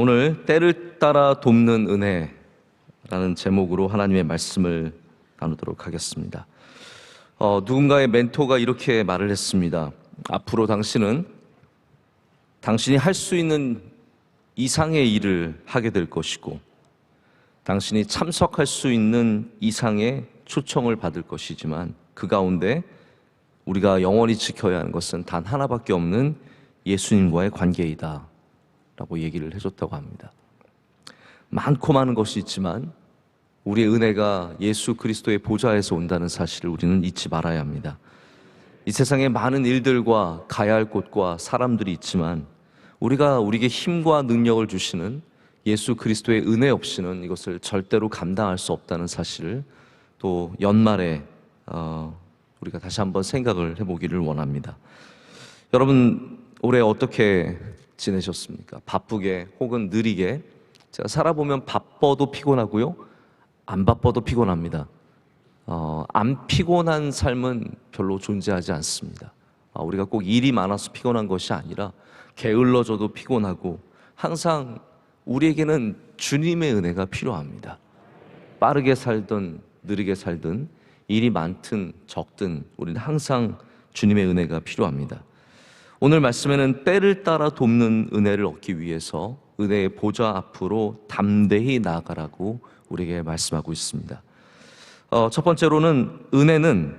오늘 때를 따라 돕는 은혜라는 제목으로 하나님의 말씀을 나누도록 하겠습니다. 누군가의 멘토가 이렇게 말을 했습니다. 앞으로 당신은 당신이 할 수 있는 이상의 일을 하게 될 것이고, 당신이 참석할 수 있는 이상의 초청을 받을 것이지만, 그 가운데 우리가 영원히 지켜야 하는 것은 단 하나밖에 없는 예수님과의 관계이다 라고 얘기를 해줬다고 합니다. 많고 많은 것이 있지만 우리의 은혜가 예수 그리스도의 보좌에서 온다는 사실을 우리는 잊지 말아야 합니다. 이 세상에 많은 일들과 가야 할 곳과 사람들이 있지만 우리가 우리에게 힘과 능력을 주시는 예수 그리스도의 은혜 없이는 이것을 절대로 감당할 수 없다는 사실을 또 연말에 우리가 다시 한번 생각을 해보기를 원합니다. 여러분, 올해 어떻게 지내셨습니까? 바쁘게 혹은 느리게? 제가 살아보면 바빠도 피곤하고요, 안 바빠도 피곤합니다. 안 피곤한 삶은 별로 존재하지 않습니다. 우리가 꼭 일이 많아서 피곤한 것이 아니라 게을러져도 피곤하고, 항상 우리에게는 주님의 은혜가 필요합니다. 빠르게 살든 느리게 살든, 일이 많든 적든 우리는 항상 주님의 은혜가 필요합니다. 오늘 말씀에는 때를 따라 돕는 은혜를 얻기 위해서 은혜의 보좌 앞으로 담대히 나아가라고 우리에게 말씀하고 있습니다. 첫 번째로는 은혜는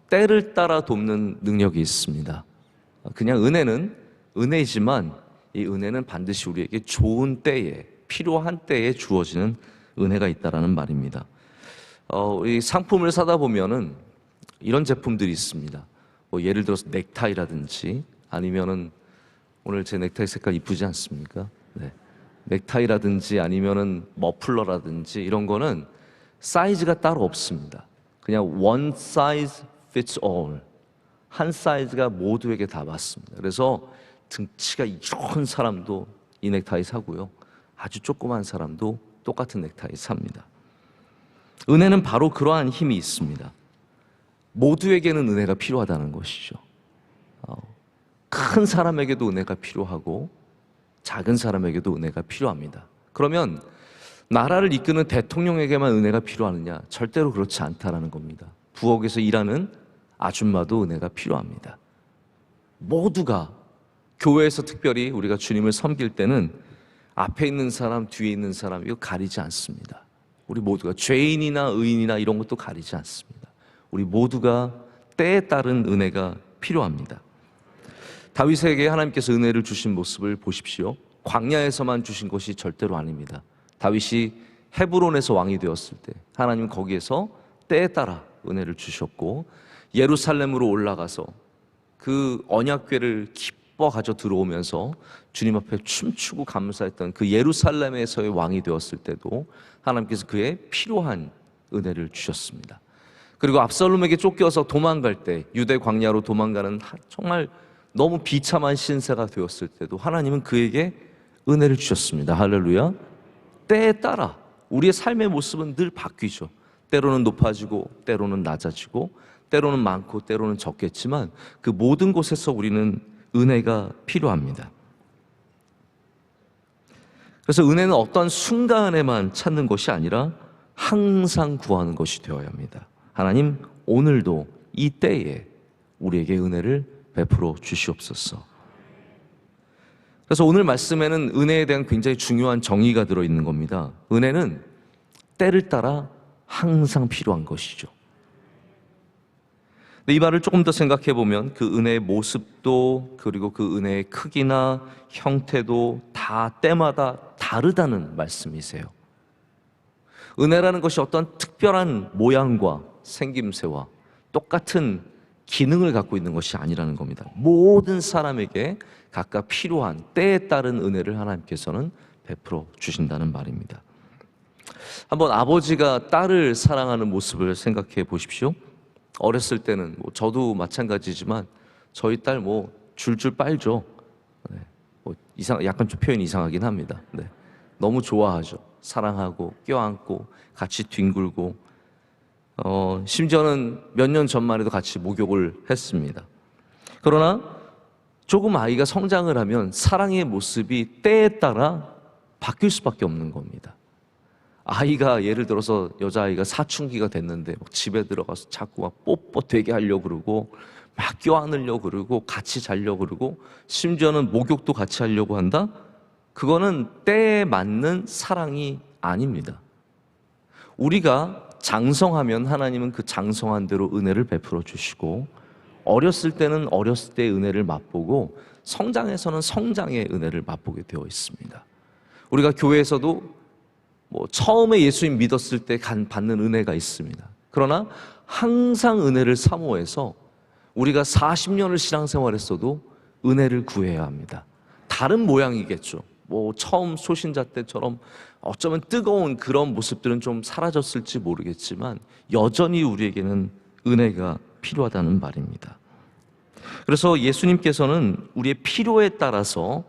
때를 따라 돕는 능력이 있습니다. 그냥 은혜는 은혜이지만 이 은혜는 반드시 우리에게 좋은 때에, 필요한 때에 주어지는 은혜가 있다라는 말입니다. 이 상품을 사다 보면은 이런 제품들이 있습니다. 예를 들어서 넥타이라든지, 아니면은 오늘 제 넥타이 색깔 이쁘지 않습니까? 네. 넥타이라든지 아니면은 머플러라든지 이런 거는 사이즈가 따로 없습니다. 그냥 one size fits all, 한 사이즈가 모두에게 다 맞습니다. 그래서 등치가 이런 사람도 이 넥타이 사고요, 아주 조그만 사람도 똑같은 넥타이 삽니다. 은혜는 바로 그러한 힘이 있습니다. 모두에게는 은혜가 필요하다는 것이죠. 큰 사람에게도 은혜가 필요하고 작은 사람에게도 은혜가 필요합니다. 그러면 나라를 이끄는 대통령에게만 은혜가 필요하느냐? 절대로 그렇지 않다라는 겁니다. 부엌에서 일하는 아줌마도 은혜가 필요합니다. 모두가, 교회에서 특별히 우리가 주님을 섬길 때는 앞에 있는 사람, 뒤에 있는 사람 이거 가리지 않습니다. 우리 모두가 죄인이나 의인이나 이런 것도 가리지 않습니다. 우리 모두가 때에 따른 은혜가 필요합니다. 다윗에게 하나님께서 은혜를 주신 모습을 보십시오. 광야에서만 주신 것이 절대로 아닙니다. 다윗이 헤브론에서 왕이 되었을 때 하나님은 거기에서 때에 따라 은혜를 주셨고, 예루살렘으로 올라가서 그 언약궤를 기뻐 가져 들어오면서 주님 앞에 춤추고 감사했던 그 예루살렘에서의 왕이 되었을 때도 하나님께서 그의 필요한 은혜를 주셨습니다. 그리고 압살롬에게 쫓겨서 도망갈 때, 유대 광야로 도망가는 정말 너무 비참한 신세가 되었을 때도 하나님은 그에게 은혜를 주셨습니다. 할렐루야. 때에 따라 우리의 삶의 모습은 늘 바뀌죠. 때로는 높아지고 때로는 낮아지고, 때로는 많고 때로는 적겠지만 그 모든 곳에서 우리는 은혜가 필요합니다. 그래서 은혜는 어떤 순간에만 찾는 것이 아니라 항상 구하는 것이 되어야 합니다. 하나님, 오늘도 이 때에 우리에게 은혜를 베풀어 주시옵소서. 그래서 오늘 말씀에는 은혜에 대한 굉장히 중요한 정의가 들어있는 겁니다. 은혜는 때를 따라 항상 필요한 것이죠. 이 말을 조금 더 생각해 보면 그 은혜의 모습도, 그리고 그 은혜의 크기나 형태도 다 때마다 다르다는 말씀이세요. 은혜라는 것이 어떤 특별한 모양과 생김새와 똑같은 기능을 갖고 있는 것이 아니라는 겁니다. 모든 사람에게 각각 필요한 때에 따른 은혜를 하나님께서는 베풀어 주신다는 말입니다. 한번 아버지가 딸을 사랑하는 모습을 생각해 보십시오. 어렸을 때는 저도 마찬가지지만 저희 딸 줄줄 빨죠. 네. 약간 좀 표현이 이상하긴 합니다. 네. 너무 좋아하죠. 사랑하고 껴안고 같이 뒹굴고, 심지어는 몇 년 전만 해도 같이 목욕을 했습니다. 그러나 조금 아이가 성장을 하면 사랑의 모습이 때에 따라 바뀔 수밖에 없는 겁니다. 아이가 예를 들어서 여자아이가 사춘기가 됐는데 막 집에 들어가서 자꾸 막 뽀뽀 되게 하려고 그러고 막 껴안으려고 그러고 같이 자려고 그러고 심지어는 목욕도 같이 하려고 한다? 그거는 때에 맞는 사랑이 아닙니다. 우리가 장성하면 하나님은 그 장성한 대로 은혜를 베풀어 주시고, 어렸을 때는 어렸을 때의 은혜를 맛보고 성장해서는 성장의 은혜를 맛보게 되어 있습니다. 우리가 교회에서도 처음에 예수님 믿었을 때 받는 은혜가 있습니다. 그러나 항상 은혜를 사모해서 우리가 40년을 신앙생활했어도 은혜를 구해야 합니다. 다른 모양이겠죠. 처음 소신자 때처럼 어쩌면 뜨거운 그런 모습들은 좀 사라졌을지 모르겠지만 여전히 우리에게는 은혜가 필요하다는 말입니다. 그래서 예수님께서는 우리의 필요에 따라서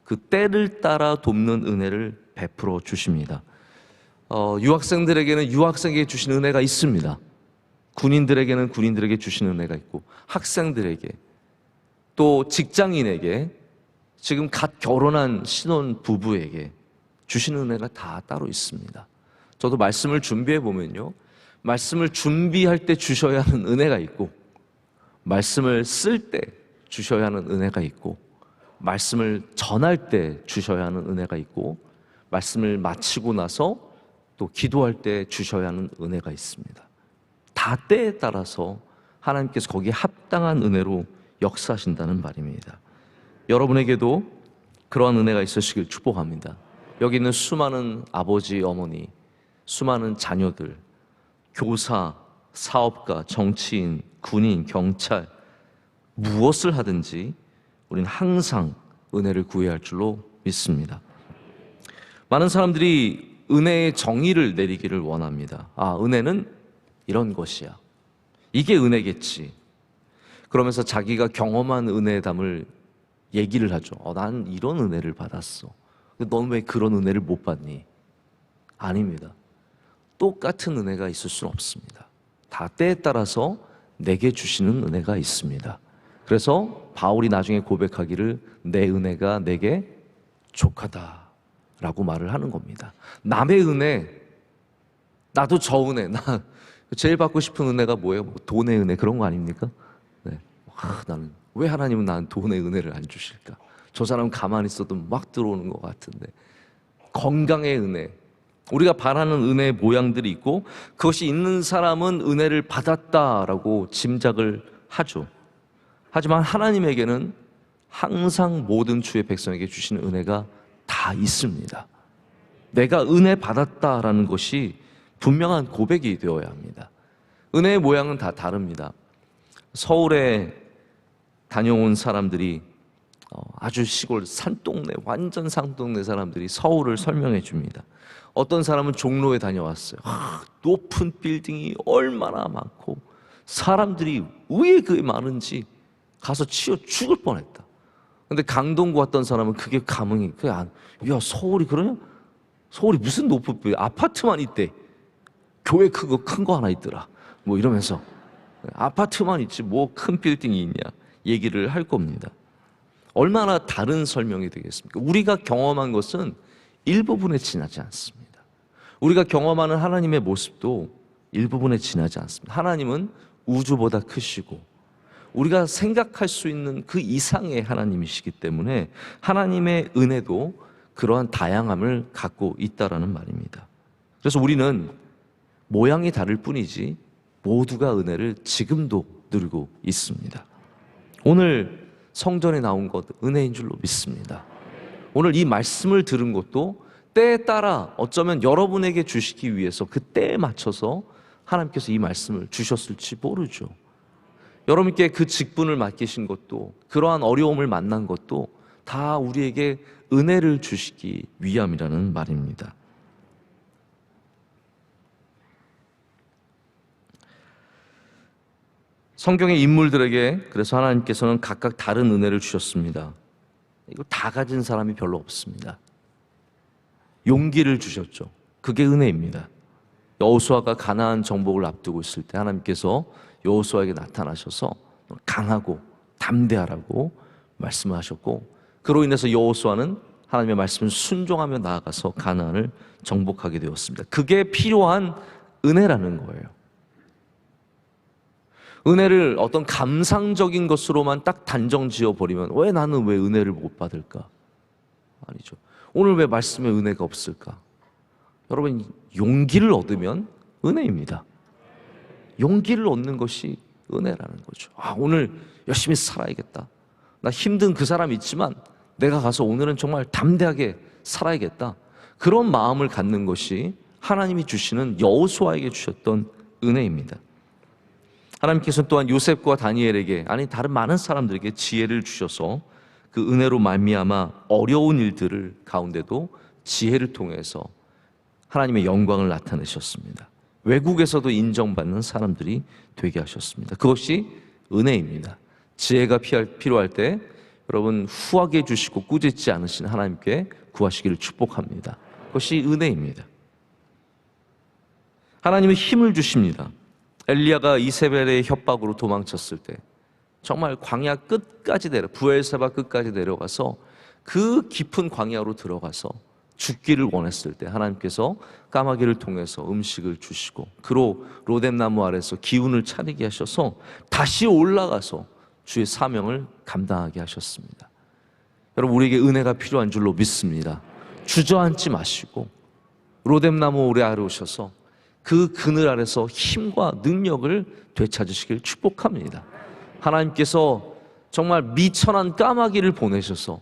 그 때를 따라 돕는 은혜를 베풀어 주십니다. 유학생들에게는 유학생에게 주신 은혜가 있습니다. 군인들에게는 군인들에게 주신 은혜가 있고, 학생들에게, 또 직장인에게, 지금 갓 결혼한 신혼 부부에게 주신 은혜가 다 따로 있습니다. 저도 말씀을 준비해 보면요, 말씀을 준비할 때 주셔야 하는 은혜가 있고, 말씀을 쓸 때 주셔야 하는 은혜가 있고, 말씀을 전할 때 주셔야 하는 은혜가 있고, 말씀을 마치고 나서 또 기도할 때 주셔야 하는 은혜가 있습니다. 다 때에 따라서 하나님께서 거기에 합당한 은혜로 역사하신다는 말입니다. 여러분에게도 그러한 은혜가 있으시길 축복합니다. 여기 있는 수많은 아버지, 어머니, 수많은 자녀들, 교사, 사업가, 정치인, 군인, 경찰, 무엇을 하든지 우리는 항상 은혜를 구해야 할 줄로 믿습니다. 많은 사람들이 은혜의 정의를 내리기를 원합니다. 은혜는 이런 것이야, 이게 은혜겠지. 그러면서 자기가 경험한 은혜의 담을 얘기를 하죠. 난 이런 은혜를 받았어. 너는 왜 그런 은혜를 못 받니? 아닙니다. 똑같은 은혜가 있을 수는 없습니다. 다 때에 따라서 내게 주시는 은혜가 있습니다. 그래서 바울이 나중에 고백하기를 내 은혜가 내게 족하다라고 말을 하는 겁니다. 남의 은혜, 나도 저 은혜, 나 제일 받고 싶은 은혜가 뭐예요? 돈의 은혜, 그런 거 아닙니까? 네. 나는 왜 하나님은 나한테 돈의 은혜를 안 주실까? 저 사람은 가만히 있어도 막 들어오는 것 같은데. 건강의 은혜, 우리가 바라는 은혜의 모양들이 있고, 그것이 있는 사람은 은혜를 받았다라고 짐작을 하죠. 하지만 하나님에게는 항상 모든 주의 백성에게 주시는 은혜가 다 있습니다. 내가 은혜 받았다라는 것이 분명한 고백이 되어야 합니다. 은혜의 모양은 다 다릅니다. 서울에 다녀온 사람들이, 아주 시골 산동네, 완전 산동네 사람들이 서울을 설명해 줍니다. 어떤 사람은 종로에 다녀왔어요. 높은 빌딩이 얼마나 많고 사람들이 왜 그게 많은지 가서 치여 죽을 뻔했다. 근데 강동구 왔던 사람은 그게 감흥이, 야, 서울이 그러냐? 서울이 무슨 높은 빌딩, 아파트만 있대. 교회 크고 큰 거 하나 있더라. 이러면서 아파트만 있지 뭐 큰 빌딩이 있냐 얘기를 할 겁니다. 얼마나 다른 설명이 되겠습니까? 우리가 경험한 것은 일부분에 지나지 않습니다. 우리가 경험하는 하나님의 모습도 일부분에 지나지 않습니다. 하나님은 우주보다 크시고 우리가 생각할 수 있는 그 이상의 하나님이시기 때문에 하나님의 은혜도 그러한 다양함을 갖고 있다라는 말입니다. 그래서 우리는 모양이 다를 뿐이지 모두가 은혜를 지금도 누리고 있습니다. 오늘 성전에 나온 것 은혜인 줄로 믿습니다. 오늘 이 말씀을 들은 것도 때에 따라 어쩌면 여러분에게 주시기 위해서 그 때에 맞춰서 하나님께서 이 말씀을 주셨을지 모르죠. 여러분께 그 직분을 맡기신 것도, 그러한 어려움을 만난 것도 다 우리에게 은혜를 주시기 위함이라는 말입니다. 성경의 인물들에게 그래서 하나님께서는 각각 다른 은혜를 주셨습니다. 이거 다 가진 사람이 별로 없습니다. 용기를 주셨죠. 그게 은혜입니다. 여호수아가 가나안 정복을 앞두고 있을 때 하나님께서 여호수아에게 나타나셔서 강하고 담대하라고 말씀하셨고, 그로 인해서 여호수아는 하나님의 말씀을 순종하며 나아가서 가나안을 정복하게 되었습니다. 그게 필요한 은혜라는 거예요. 은혜를 어떤 감상적인 것으로만 딱 단정 지어버리면 왜 나는 왜 은혜를 못 받을까? 아니죠. 오늘 왜 말씀에 은혜가 없을까? 여러분, 용기를 얻으면 은혜입니다. 용기를 얻는 것이 은혜라는 거죠. 오늘 열심히 살아야겠다. 나 힘든 그 사람 있지만 내가 가서 오늘은 정말 담대하게 살아야겠다. 그런 마음을 갖는 것이 하나님이 주시는 여호수아에게 주셨던 은혜입니다. 하나님께서는 또한 요셉과 다니엘에게, 아니 다른 많은 사람들에게 지혜를 주셔서 그 은혜로 말미암아 어려운 일들을 가운데도 지혜를 통해서 하나님의 영광을 나타내셨습니다. 외국에서도 인정받는 사람들이 되게 하셨습니다. 그것이 은혜입니다. 지혜가 필요할 때 여러분 후하게 주시고 꾸짖지 않으신 하나님께 구하시기를 축복합니다. 그것이 은혜입니다. 하나님은 힘을 주십니다. 엘리야가 이세벨의 협박으로 도망쳤을 때 정말 광야 끝까지 부엘세바 끝까지 내려가서 그 깊은 광야로 들어가서 죽기를 원했을 때 하나님께서 까마귀를 통해서 음식을 주시고 그로 로뎀나무 아래서 기운을 차리게 하셔서 다시 올라가서 주의 사명을 감당하게 하셨습니다. 여러분, 우리에게 은혜가 필요한 줄로 믿습니다. 주저앉지 마시고 로뎀나무 아래 오셔서 그 그늘 아래서 힘과 능력을 되찾으시길 축복합니다. 하나님께서 정말 미천한 까마귀를 보내셔서,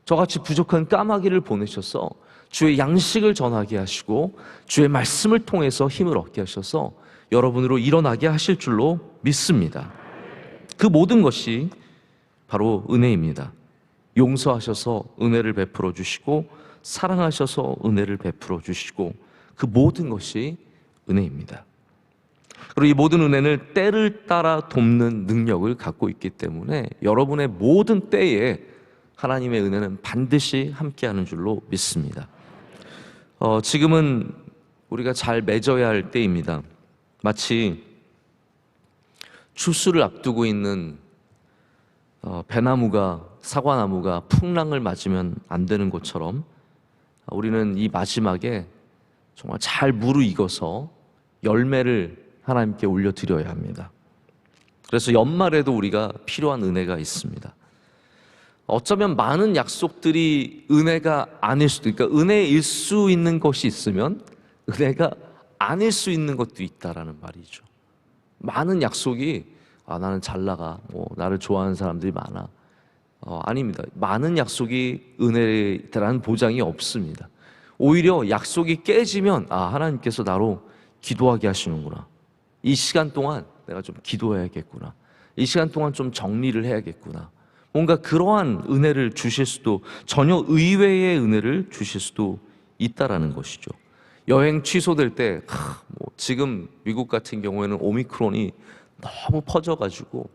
저같이 부족한 까마귀를 보내셔서 주의 양식을 전하게 하시고 주의 말씀을 통해서 힘을 얻게 하셔서 여러분으로 일어나게 하실 줄로 믿습니다. 그 모든 것이 바로 은혜입니다. 용서하셔서 은혜를 베풀어 주시고 사랑하셔서 은혜를 베풀어 주시고 그 모든 것이 은혜입니다. 그리고 이 모든 은혜는 때를 따라 돕는 능력을 갖고 있기 때문에 여러분의 모든 때에 하나님의 은혜는 반드시 함께하는 줄로 믿습니다. 지금은 우리가 잘 맺어야 할 때입니다. 마치 추수를 앞두고 있는 배나무가, 사과나무가 풍랑을 맞으면 안 되는 것처럼 우리는 이 마지막에 정말 잘 무르익어서 열매를 하나님께 올려드려야 합니다. 그래서 연말에도 우리가 필요한 은혜가 있습니다. 어쩌면 많은 약속들이 은혜가 아닐 수도, 그러니까 은혜일 수 있는 것이 있으면 은혜가 아닐 수 있는 것도 있다라는 말이죠. 많은 약속이 나는 잘 나가, 나를 좋아하는 사람들이 많아. 아닙니다. 많은 약속이 은혜라는 보장이 없습니다. 오히려 약속이 깨지면 하나님께서 나로 기도하게 하시는구나. 이 시간 동안 내가 좀 기도해야겠구나. 이 시간 동안 좀 정리를 해야겠구나. 뭔가 그러한 은혜를 주실 수도, 전혀 의외의 은혜를 주실 수도 있다라는 것이죠. 여행 취소될 때 지금 미국 같은 경우에는 오미크론이 너무 퍼져가지고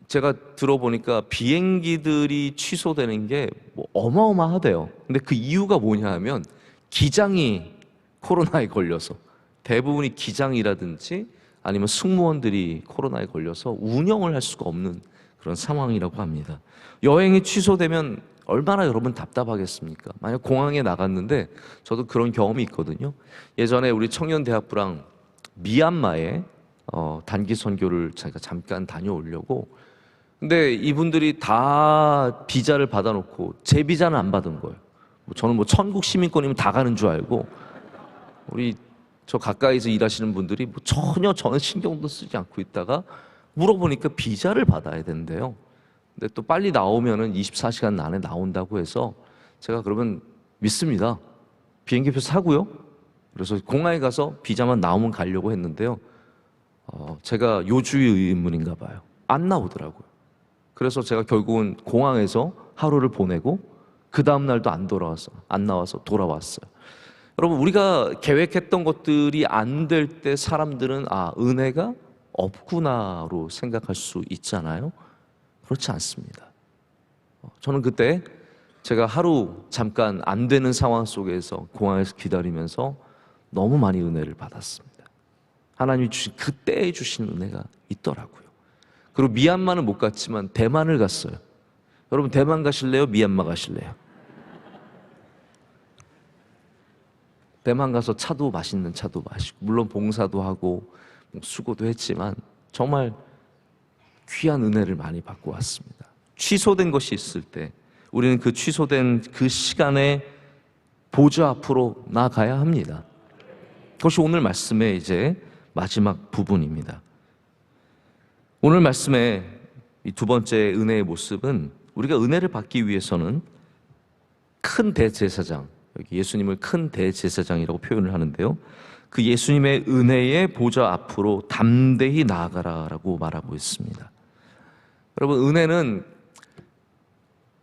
제가 들어보니까 비행기들이 취소되는 게 어마어마하대요. 근데 그 이유가 뭐냐 하면 기장이 코로나에 걸려서, 대부분이 기장이라든지 아니면 승무원들이 코로나에 걸려서 운영을 할 수가 없는 그런 상황이라고 합니다. 여행이 취소되면 얼마나 여러분 답답하겠습니까? 만약 공항에 나갔는데, 저도 그런 경험이 있거든요. 예전에 우리 청년대학부랑 미얀마에 단기 선교를 제가 잠깐 다녀오려고, 근데 이분들이 다 비자를 받아놓고 제 비자는 안 받은 거예요. 저는 천국 시민권이면 다 가는 줄 알고, 우리 저 가까이서 일하시는 분들이 전혀 저는 신경도 쓰지 않고 있다가 물어보니까 비자를 받아야 된대요. 근데 또 빨리 나오면은 24시간 안에 나온다고 해서 제가 그러면 믿습니다. 비행기표 사고요. 그래서 공항에 가서 비자만 나오면 가려고 했는데요. 제가 요주의 인물인가 봐요. 안 나오더라고요. 그래서 제가 결국은 공항에서 하루를 보내고 그 다음 날도 안 나와서 돌아왔어요. 여러분, 우리가 계획했던 것들이 안 될 때 사람들은 은혜가 없구나로 생각할 수 있잖아요. 그렇지 않습니다. 저는 그때 제가 하루 잠깐 안 되는 상황 속에서 공항에서 기다리면서 너무 많이 은혜를 받았습니다. 하나님이 주신 그때에 주신 은혜가 있더라고요. 그리고 미얀마는 못 갔지만 대만을 갔어요. 여러분 대만 가실래요? 미얀마 가실래요? 대만 가서 차도 맛있는 차도 마시고 물론 봉사도 하고 수고도 했지만 정말 귀한 은혜를 많이 받고 왔습니다. 취소된 것이 있을 때 우리는 그 취소된 그 시간에 보좌 앞으로 나가야 합니다. 그것이 오늘 말씀의 이제 마지막 부분입니다. 오늘 말씀의 이 두 번째 은혜의 모습은 우리가 은혜를 받기 위해서는 큰 대제사장, 여기 예수님을 큰 대제사장이라고 표현을 하는데요, 그 예수님의 은혜의 보좌 앞으로 담대히 나아가라라고 말하고 있습니다. 여러분, 은혜는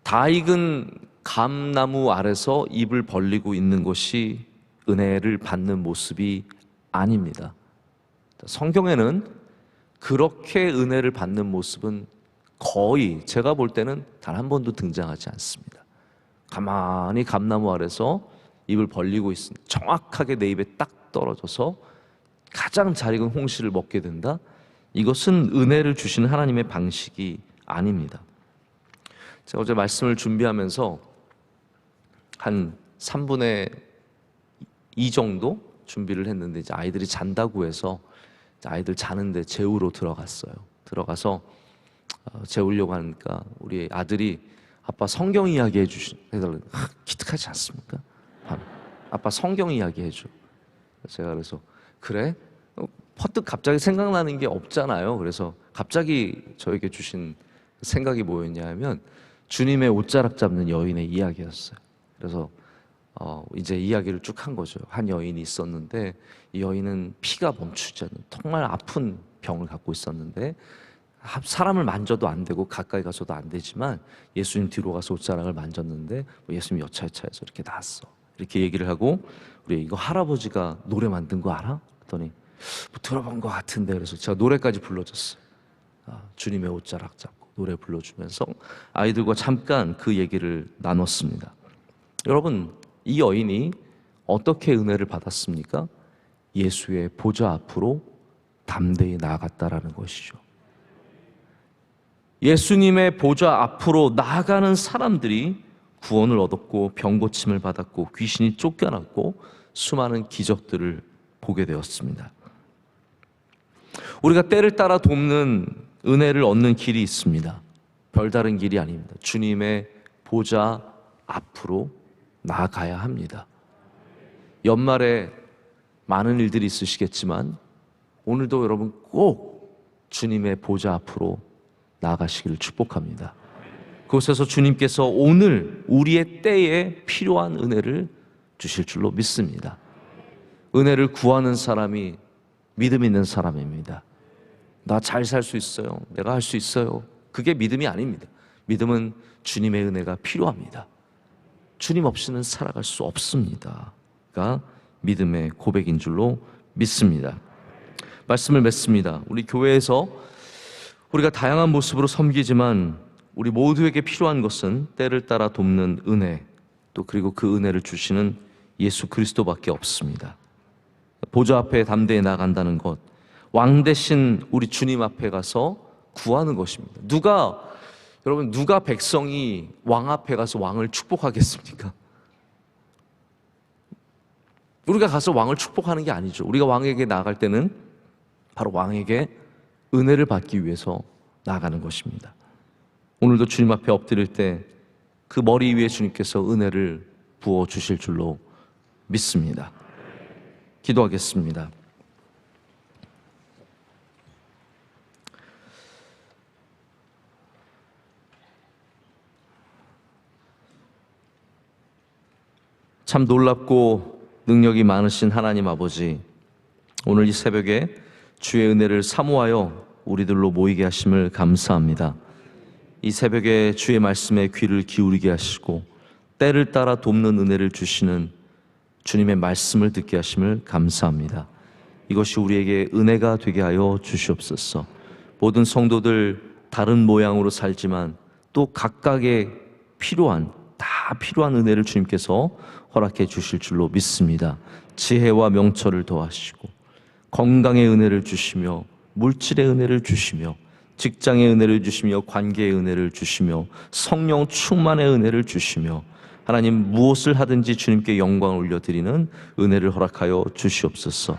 다 익은 감나무 아래서 입을 벌리고 있는 것이 은혜를 받는 모습이 아닙니다. 성경에는 그렇게 은혜를 받는 모습은 거의 제가 볼 때는 단 한 번도 등장하지 않습니다. 가만히 감나무 아래서 입을 벌리고 있습니다. 정확하게 내 입에 딱 떨어져서 가장 잘 익은 홍시를 먹게 된다? 이것은 은혜를 주시는 하나님의 방식이 아닙니다. 제가 어제 말씀을 준비하면서 한 3분의 2 정도 준비를 했는데 이제 아이들이 잔다고 해서 아이들 자는데 재우러 들어갔어요. 들어가서 재우려고 하니까 우리 아들이 아빠 성경 이야기 해달라고 기특하지 않습니까? 아빠 성경 이야기 해줘. 제가 그래서 그래? 퍼뜩 갑자기 생각나는 게 없잖아요. 그래서 갑자기 저에게 주신 생각이 뭐였냐 하면 주님의 옷자락 잡는 여인의 이야기였어요. 그래서 이제 이야기를 쭉 한 거죠. 한 여인이 있었는데 이 여인은 피가 멈추지 않는 정말 아픈 병을 갖고 있었는데 사람을 만져도 안 되고 가까이 가서도 안 되지만 예수님 뒤로 가서 옷자락을 만졌는데 예수님 여차여차해서 이렇게 나았어. 이렇게 얘기를 하고 우리 이거 할아버지가 노래 만든 거 알아? 그랬더니 뭐 들어본 것 같은데 그래서 제가 노래까지 불러줬어요. 주님의 옷자락 잡고 노래 불러주면서 아이들과 잠깐 그 얘기를 나눴습니다. 여러분, 이 여인이 어떻게 은혜를 받았습니까? 예수의 보좌 앞으로 담대히 나아갔다라는 것이죠. 예수님의 보좌 앞으로 나아가는 사람들이 구원을 얻었고 병고침을 받았고 귀신이 쫓겨났고 수많은 기적들을 보게 되었습니다. 우리가 때를 따라 돕는 은혜를 얻는 길이 있습니다. 별다른 길이 아닙니다. 주님의 보좌 앞으로 나아가야 합니다. 연말에 많은 일들이 있으시겠지만 오늘도 여러분 꼭 주님의 보좌 앞으로 나아가시기를 축복합니다. 그곳에서 주님께서 오늘 우리의 때에 필요한 은혜를 주실 줄로 믿습니다. 은혜를 구하는 사람이 믿음 있는 사람입니다. 나 잘 살 수 있어요. 내가 할 수 있어요. 그게 믿음이 아닙니다. 믿음은 주님의 은혜가 필요합니다. 주님 없이는 살아갈 수 없습니다가 믿음의 고백인 줄로 믿습니다. 말씀을 맺습니다. 우리 교회에서 우리가 다양한 모습으로 섬기지만 우리 모두에게 필요한 것은 때를 따라 돕는 은혜, 또 그리고 그 은혜를 주시는 예수 그리스도밖에 없습니다. 보좌 앞에 담대히 나간다는 것, 왕 대신 우리 주님 앞에 가서 구하는 것입니다. 여러분 누가 백성이 왕 앞에 가서 왕을 축복하겠습니까? 우리가 가서 왕을 축복하는 게 아니죠. 우리가 왕에게 나아갈 때는 바로 왕에게 은혜를 받기 위해서 나아가는 것입니다. 오늘도 주님 앞에 엎드릴 때 그 머리 위에 주님께서 은혜를 부어 주실 줄로 믿습니다. 기도하겠습니다. 참 놀랍고 능력이 많으신 하나님 아버지, 오늘 이 새벽에 주의 은혜를 사모하여 우리들로 모이게 하심을 감사합니다. 이 새벽에 주의 말씀에 귀를 기울이게 하시고 때를 따라 돕는 은혜를 주시는 주님의 말씀을 듣게 하심을 감사합니다. 이것이 우리에게 은혜가 되게 하여 주시옵소서. 모든 성도들 다른 모양으로 살지만 또 각각의 다 필요한 은혜를 주님께서 허락해 주실 줄로 믿습니다. 지혜와 명철을 더하시고 건강의 은혜를 주시며 물질의 은혜를 주시며 직장의 은혜를 주시며 관계의 은혜를 주시며 성령 충만의 은혜를 주시며 하나님 무엇을 하든지 주님께 영광을 올려드리는 은혜를 허락하여 주시옵소서.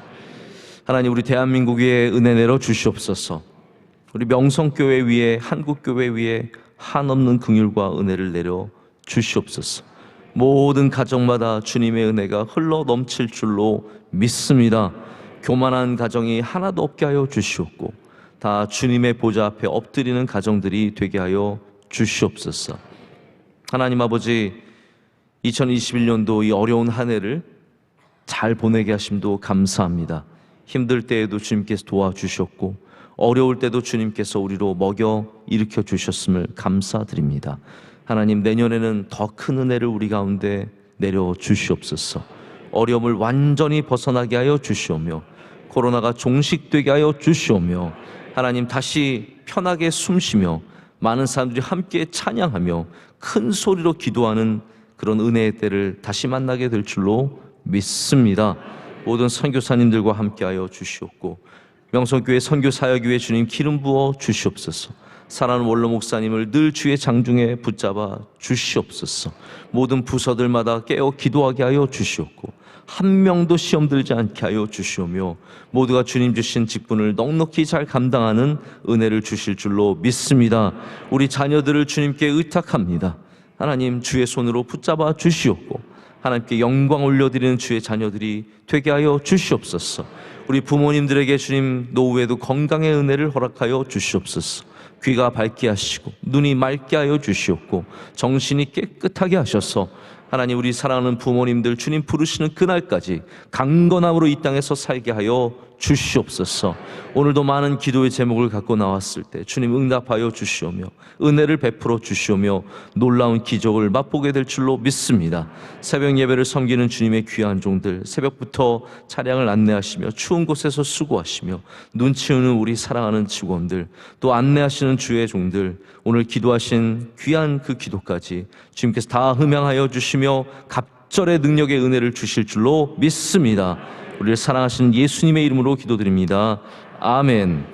하나님 우리 대한민국 위에 은혜 내려 주시옵소서. 우리 명성교회 위에 한국교회 위에 한없는 긍휼과 은혜를 내려 주시옵소서. 모든 가정마다 주님의 은혜가 흘러 넘칠 줄로 믿습니다. 교만한 가정이 하나도 없게 하여 주시옵고 다 주님의 보좌 앞에 엎드리는 가정들이 되게 하여 주시옵소서. 하나님 아버지, 2021년도 이 어려운 한 해를 잘 보내게 하심도 감사합니다. 힘들 때에도 주님께서 도와주셨고 어려울 때도 주님께서 우리로 먹여 일으켜 주셨음을 감사드립니다. 하나님, 내년에는 더 큰 은혜를 우리 가운데 내려 주시옵소서. 어려움을 완전히 벗어나게 하여 주시오며 코로나가 종식되게 하여 주시오며 하나님 다시 편하게 숨쉬며 많은 사람들이 함께 찬양하며 큰 소리로 기도하는 그런 은혜의 때를 다시 만나게 될 줄로 믿습니다. 모든 선교사님들과 함께하여 주시옵고 명성교회 선교사역위에 주님 기름 부어 주시옵소서. 사랑하는 원로 목사님을 늘 주의 장중에 붙잡아 주시옵소서. 모든 부서들마다 깨어 기도하게 하여 주시옵고 한 명도 시험 들지 않게 하여 주시오며 모두가 주님 주신 직분을 넉넉히 잘 감당하는 은혜를 주실 줄로 믿습니다. 우리 자녀들을 주님께 의탁합니다. 하나님 주의 손으로 붙잡아 주시옵고 하나님께 영광 올려드리는 주의 자녀들이 되게 하여 주시옵소서. 우리 부모님들에게 주님 노후에도 건강의 은혜를 허락하여 주시옵소서. 귀가 밝게 하시고 눈이 맑게 하여 주시옵고 정신이 깨끗하게 하셔서 하나님 우리 사랑하는 부모님들 주님 부르시는 그날까지 강건함으로 이 땅에서 살게 하여 주시옵소서. 오늘도 많은 기도의 제목을 갖고 나왔을 때 주님 응답하여 주시오며 은혜를 베풀어 주시오며 놀라운 기적을 맛보게 될 줄로 믿습니다. 새벽 예배를 섬기는 주님의 귀한 종들, 새벽부터 차량을 안내하시며 추운 곳에서 수고하시며 눈치 없는 우리 사랑하는 직원들, 또 안내하시는 주의 종들, 오늘 기도하신 귀한 그 기도까지 주님께서 다 흠양하여 주시며 갑절의 능력의 은혜를 주실 줄로 믿습니다. 우리를 사랑하시는 예수님의 이름으로 기도드립니다. 아멘.